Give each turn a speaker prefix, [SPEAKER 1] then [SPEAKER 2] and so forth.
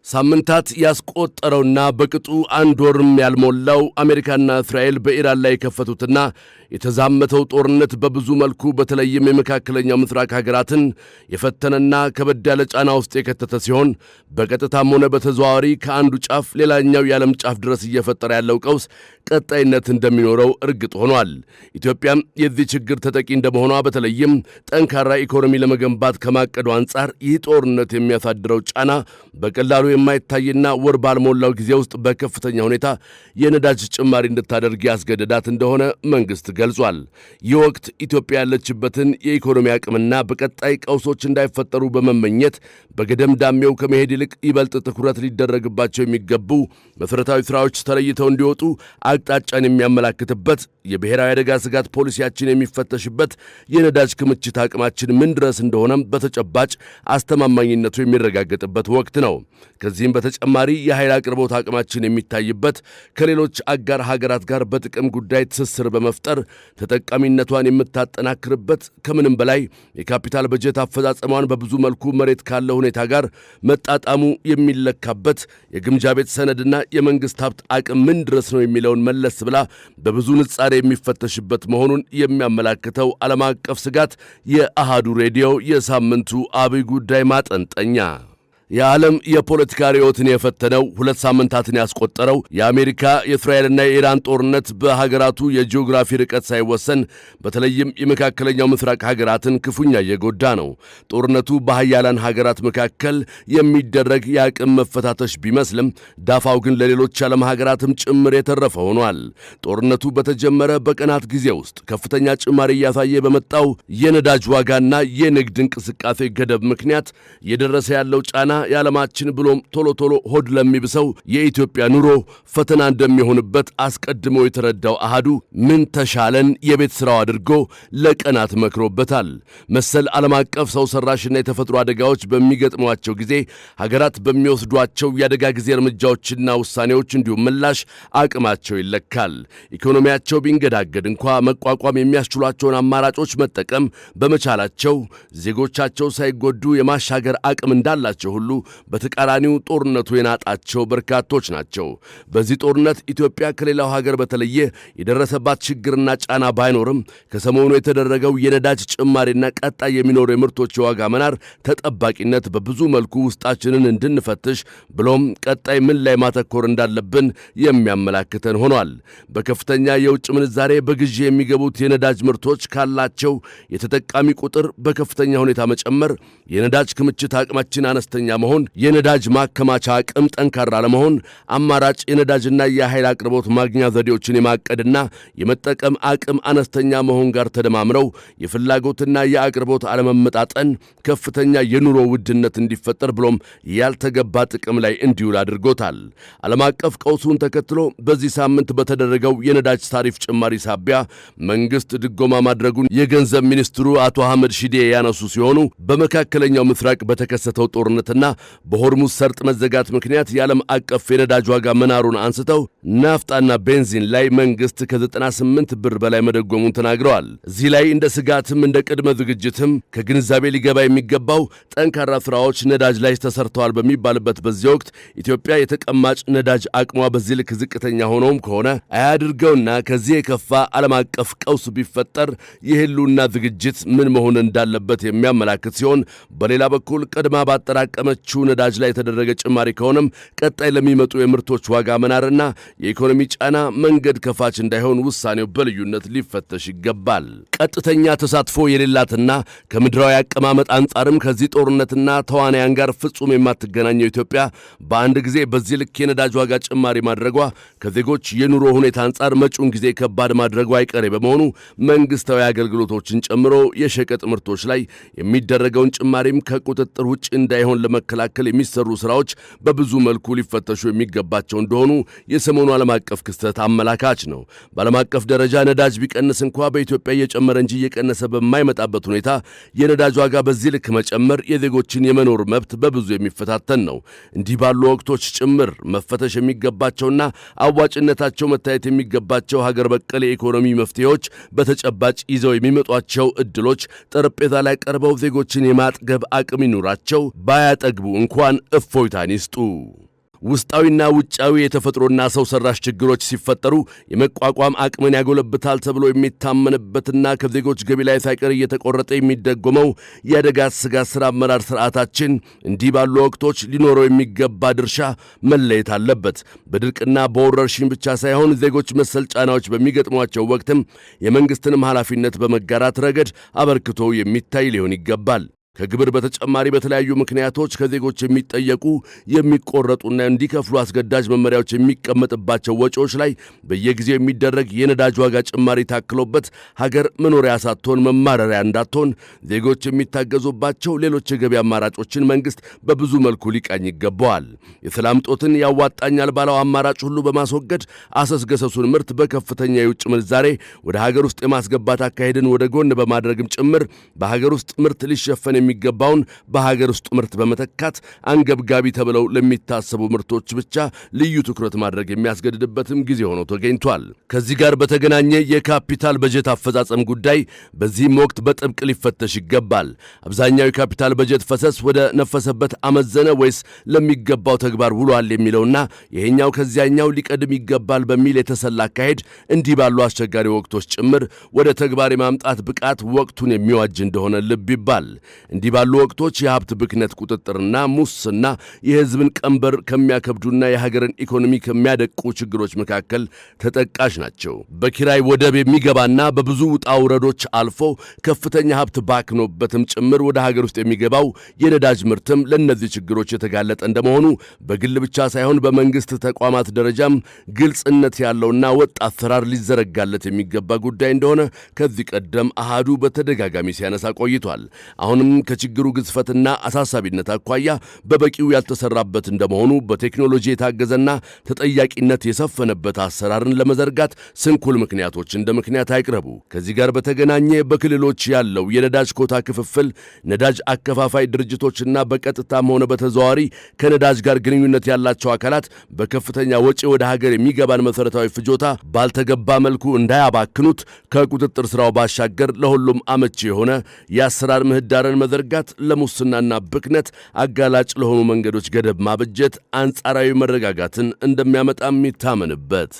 [SPEAKER 1] ሳምንታት ያስቆጠረውና በቅጡ አንድ ወርም ያልሞላው አሜሪካና እስራኤል በኢራን ላይ የከፈቱትና የተዛመተው ጦርነት በብዙ መልኩ በተለይም የመካከለኛው ምስራቅ ሀገራትን የፈተነና ከበድ ያለ ጫና ውስጥ የከተተ ሲሆን በቀጥታም ሆነ በተዘዋዋሪ ከአንዱ ጫፍ ሌላኛው የዓለም ጫፍ ድረስ እየፈጠረ ያለው ቀውስ ቀጣይነት እንደሚኖረው እርግጥ ሆኗል። ኢትዮጵያም የዚህ ችግር ተጠቂ እንደመሆኗ በተለይም ጠንካራ ኢኮኖሚ ለመገንባት ከማቀዱ አንጻር ይህ ጦርነት የሚያሳድረው ጫና በቀላሉ የማይታይና ወር ባልሞላው ጊዜ ውስጥ በከፍተኛ ሁኔታ የነዳጅ ጭማሪ እንድታደርግ ያስገደዳት እንደሆነ መንግስት ገልጿል። ይህ ወቅት ኢትዮጵያ ያለችበትን የኢኮኖሚ አቅምና በቀጣይ ቀውሶች እንዳይፈጠሩ በመመኘት በገደምዳሜው ከመሄድ ይልቅ ይበልጥ ትኩረት ሊደረግባቸው የሚገቡ መሠረታዊ ሥራዎች ተለይተው እንዲወጡ አቅጣጫን የሚያመላክትበት የብሔራዊ አደጋ ስጋት ፖሊሲያችን የሚፈተሽበት የነዳጅ ክምችት አቅማችን ምን ድረስ እንደሆነም በተጨባጭ አስተማማኝነቱ የሚረጋገጥበት ወቅት ነው። ከዚህም በተጨማሪ የኃይል አቅርቦት አቅማችን የሚታይበት ከሌሎች አጋር ሀገራት ጋር በጥቅም ጉዳይ ትስስር በመፍጠር ተጠቃሚነቷን የምታጠናክርበት ከምንም በላይ የካፒታል በጀት አፈጻጸሟን በብዙ መልኩ መሬት ካለው ሁኔታ ጋር መጣጣሙ የሚለካበት የግምጃ ቤት ሰነድና የመንግሥት ሀብት አቅም ምን ድረስ ነው የሚለውን መለስ ብላ በብዙ ንጻሬ የሚፈተሽበት መሆኑን የሚያመላክተው ዓለም አቀፍ ስጋት የአሃዱ ሬዲዮ የሳምንቱ አብይ ጉዳይ ማጠንጠኛ። የዓለም የፖለቲካ ርዕዮትን የፈተነው 2 ሳምንታትን ያስቆጠረው የአሜሪካ የእስራኤልና የኢራን ጦርነት በሀገራቱ የጂኦግራፊ ርቀት ሳይወሰን በተለይም የመካከለኛው ምስራቅ ሀገራትን ክፉኛ እየጎዳ ነው። ጦርነቱ በሀያላን ሀገራት መካከል የሚደረግ የአቅም መፈታተሽ ቢመስልም ዳፋው ግን ለሌሎች ዓለም ሀገራትም ጭምር የተረፈ ሆኗል። ጦርነቱ በተጀመረ በቀናት ጊዜ ውስጥ ከፍተኛ ጭማሪ እያሳየ በመጣው የነዳጅ ዋጋና የንግድ እንቅስቃሴ ገደብ ምክንያት እየደረሰ ያለው ጫና የዓለማችን ብሎም ቶሎ ቶሎ ሆድ ለሚብሰው የኢትዮጵያ ኑሮ ፈተና እንደሚሆንበት አስቀድሞ የተረዳው አሃዱ ምን ተሻለን የቤት ሥራው አድርጎ ለቀናት መክሮበታል። መሰል ዓለም አቀፍ ሰው ሰራሽና የተፈጥሮ አደጋዎች በሚገጥሟቸው ጊዜ ሀገራት በሚወስዷቸው የአደጋ ጊዜ እርምጃዎችና ውሳኔዎች እንዲሁም ምላሽ አቅማቸው ይለካል። ኢኮኖሚያቸው ቢንገዳገድ እንኳ መቋቋም የሚያስችሏቸውን አማራጮች መጠቀም በመቻላቸው ዜጎቻቸው ሳይጎዱ የማሻገር አቅም እንዳላቸው ሁሉ በተቃራኒው ጦርነቱ የናጣቸው በርካቶች ናቸው። በዚህ ጦርነት ኢትዮጵያ ከሌላው ሀገር በተለየ የደረሰባት ችግርና ጫና ባይኖርም ከሰሞኑ የተደረገው የነዳጅ ጭማሪና ቀጣይ የሚኖረው የምርቶች የዋጋ መናር ተጠባቂነት በብዙ መልኩ ውስጣችንን እንድንፈትሽ ብሎም ቀጣይ ምን ላይ ማተኮር እንዳለብን የሚያመላክተን ሆኗል። በከፍተኛ የውጭ ምንዛሬ በግዢ የሚገቡት የነዳጅ ምርቶች ካላቸው የተጠቃሚ ቁጥር በከፍተኛ ሁኔታ መጨመር፣ የነዳጅ ክምችት አቅማችን አነስተኛ መሆን፣ የነዳጅ ማከማቻ አቅም ጠንካራ ለመሆን አማራጭ የነዳጅና የኃይል አቅርቦት ማግኛ ዘዴዎችን የማቀድና የመጠቀም አቅም አነስተኛ መሆን ጋር ተደማምረው የፍላጎትና የአቅርቦት አለመመጣጠን ከፍተኛ የኑሮ ውድነት እንዲፈጠር ብሎም ያልተገባ ጥቅም ላይ እንዲውል አድርጎታል። ዓለም አቀፍ ቀውሱን ተከትሎ በዚህ ሳምንት በተደረገው የነዳጅ ታሪፍ ጭማሪ ሳቢያ መንግሥት ድጎማ ማድረጉን የገንዘብ ሚኒስትሩ አቶ አህመድ ሺዴ ያነሱ ሲሆኑ በመካከለኛው ምስራቅ በተከሰተው ጦርነትና በሆርሙዝ ሰርጥ መዘጋት ምክንያት የዓለም አቀፍ የነዳጅ ዋጋ መናሩን አንስተው ናፍጣና ቤንዚን ላይ መንግሥት ከ98 ብር በላይ መደጎሙን ተናግረዋል። እዚህ ላይ እንደ ስጋትም እንደ ቅድመ ዝግጅትም ከግንዛቤ ሊገባ የሚገባው ጠንካራ ሥራዎች ነዳጅ ላይ ተሰርተዋል በሚባልበት በዚህ ወቅት ኢትዮጵያ የተቀማጭ ነዳጅ አቅሟ በዚህ ልክ ዝቅተኛ ሆኖም ከሆነ አያድርገውና ከዚህ የከፋ ዓለም አቀፍ ቀውስ ቢፈጠር የህልውና ዝግጅት ምን መሆን እንዳለበት የሚያመላክት ሲሆን በሌላ በኩል ቀድማ ባጠራቀመችው ነዳጅ ላይ የተደረገ ጭማሪ ከሆነም ቀጣይ ለሚመጡ የምርቶች ዋጋ መናርና የኢኮኖሚ ጫና መንገድ ከፋች እንዳይሆን ውሳኔው በልዩነት ሊፈተሽ ይገባል። ቀጥተኛ ተሳትፎ የሌላትና ከምድራዊ አቀማመጥ አንጻርም ከዚህ ጦርነትና ተዋናያን ጋር ፍጹም የማትገናኘው ኢትዮጵያ በአንድ ጊዜ በዚህ ልክ የነዳጅ ዋጋ ጭማሪ ማድረጓ ከዜጎች የኑሮ ሁኔታ አንጻር መጪውን ጊዜ ከባድ ማድረጉ አይቀሬ በመሆኑ መንግሥታዊ አገልግሎቶችን ጨምሮ የሸቀጥ ምርቶች ላይ የሚደረገውን ጭማሪም ከቁጥጥር ውጭ እንዳይሆን ለመከላከል የሚሰሩ ሥራዎች በብዙ መልኩ ሊፈተሹ የሚገባቸው እንደሆኑ የሰሞኑ ዓለም አቀፍ ክስተት አመላካች ነው። በዓለም አቀፍ ደረጃ ነዳጅ ቢቀንስ እንኳ በኢትዮጵያ እየጨመረ እንጂ እየቀነሰ በማይመጣበት ሁኔታ የነዳጅ ዋጋ በዚህ ልክ መጨመር የዜጎችን የመኖር መብት በብዙ የሚፈታተን ነው። እንዲህ ባሉ ወቅቶች ጭምር መፈተሽ የሚገባቸውና አዋጭነታቸው መታየት የሚገባቸው ሀገር በቀል የኢኮኖሚ መፍትሄዎች በተጨባጭ ይዘው የሚመጧቸው ዕድሎች ጠረጴዛ ላይ ቀርበው ዜጎችን የማጥገብ አቅም ይኑራቸው። ባያጠ ሳይጠግቡ እንኳን እፎይታን ይስጡ። ውስጣዊና ውጫዊ የተፈጥሮና ሰው ሰራሽ ችግሮች ሲፈጠሩ የመቋቋም አቅምን ያጎለብታል ተብሎ የሚታመንበትና ከዜጎች ገቢ ላይ ሳይቀር እየተቆረጠ የሚደጎመው የአደጋ ስጋት ሥራ አመራር ሥርዓታችን እንዲህ ባሉ ወቅቶች ሊኖረው የሚገባ ድርሻ መለየት አለበት። በድርቅና በወረርሽኝ ብቻ ሳይሆን ዜጎች መሰል ጫናዎች በሚገጥሟቸው ወቅትም የመንግሥትንም ኃላፊነት በመጋራት ረገድ አበርክቶ የሚታይ ሊሆን ይገባል። ከግብር በተጨማሪ በተለያዩ ምክንያቶች ከዜጎች የሚጠየቁ የሚቆረጡና እንዲከፍሉ አስገዳጅ መመሪያዎች የሚቀመጥባቸው ወጪዎች ላይ በየጊዜው የሚደረግ የነዳጅ ዋጋ ጭማሪ ታክሎበት ሀገር መኖሪያ ሳትሆን መማረሪያ እንዳትሆን ዜጎች የሚታገዙባቸው ሌሎች የገቢ አማራጮችን መንግሥት በብዙ መልኩ ሊቃኝ ይገባዋል። የሰላም ጦትን ያዋጣኛል ባለው አማራጭ ሁሉ በማስወገድ አሰስገሰሱን ምርት በከፍተኛ የውጭ ምንዛሬ ወደ ሀገር ውስጥ የማስገባት አካሄድን ወደ ጎን በማድረግም ጭምር በሀገር ውስጥ ምርት ሊሸፈን የሚገባውን በሀገር ውስጥ ምርት በመተካት አንገብጋቢ ተብለው ለሚታሰቡ ምርቶች ብቻ ልዩ ትኩረት ማድረግ የሚያስገድድበትም ጊዜ ሆኖ ተገኝቷል። ከዚህ ጋር በተገናኘ የካፒታል በጀት አፈጻጸም ጉዳይ በዚህም ወቅት በጥብቅ ሊፈተሽ ይገባል። አብዛኛው የካፒታል በጀት ፈሰስ ወደ ነፈሰበት አመዘነ ወይስ ለሚገባው ተግባር ውሏል የሚለውና ይሄኛው ከዚያኛው ሊቀድም ይገባል በሚል የተሰላ አካሄድ እንዲህ ባሉ አስቸጋሪ ወቅቶች ጭምር ወደ ተግባር የማምጣት ብቃት ወቅቱን የሚዋጅ እንደሆነ ልብ ይባል። እንዲህ ባሉ ወቅቶች የሀብት ብክነት ቁጥጥርና ሙስና የሕዝብን ቀንበር ከሚያከብዱና የሀገርን ኢኮኖሚ ከሚያደቁ ችግሮች መካከል ተጠቃሽ ናቸው። በኪራይ ወደብ የሚገባና በብዙ ውጣ ውረዶች አልፎ ከፍተኛ ሀብት ባክኖበትም ጭምር ወደ ሀገር ውስጥ የሚገባው የነዳጅ ምርትም ለእነዚህ ችግሮች የተጋለጠ እንደመሆኑ በግል ብቻ ሳይሆን በመንግሥት ተቋማት ደረጃም ግልጽነት ያለውና ወጥ አሰራር ሊዘረጋለት የሚገባ ጉዳይ እንደሆነ ከዚህ ቀደም አሃዱ በተደጋጋሚ ሲያነሳ ቆይቷል። አሁንም ከችግሩ ግዝፈትና አሳሳቢነት አኳያ በበቂው ያልተሰራበት እንደመሆኑ በቴክኖሎጂ የታገዘና ተጠያቂነት የሰፈነበት አሰራርን ለመዘርጋት ስንኩል ምክንያቶች እንደ ምክንያት አይቅረቡ። ከዚህ ጋር በተገናኘ በክልሎች ያለው የነዳጅ ኮታ ክፍፍል ነዳጅ አከፋፋይ ድርጅቶችና በቀጥታም ሆነ በተዘዋዋሪ ከነዳጅ ጋር ግንኙነት ያላቸው አካላት በከፍተኛ ወጪ ወደ ሀገር የሚገባን መሠረታዊ ፍጆታ ባልተገባ መልኩ እንዳያባክኑት ከቁጥጥር ሥራው ባሻገር ለሁሉም አመቺ የሆነ የአሰራር ምህዳርን መዘርጋት ለሙስናና ብክነት አጋላጭ ለሆኑ መንገዶች ገደብ ማበጀት አንጻራዊ መረጋጋትን እንደሚያመጣም ይታመንበት።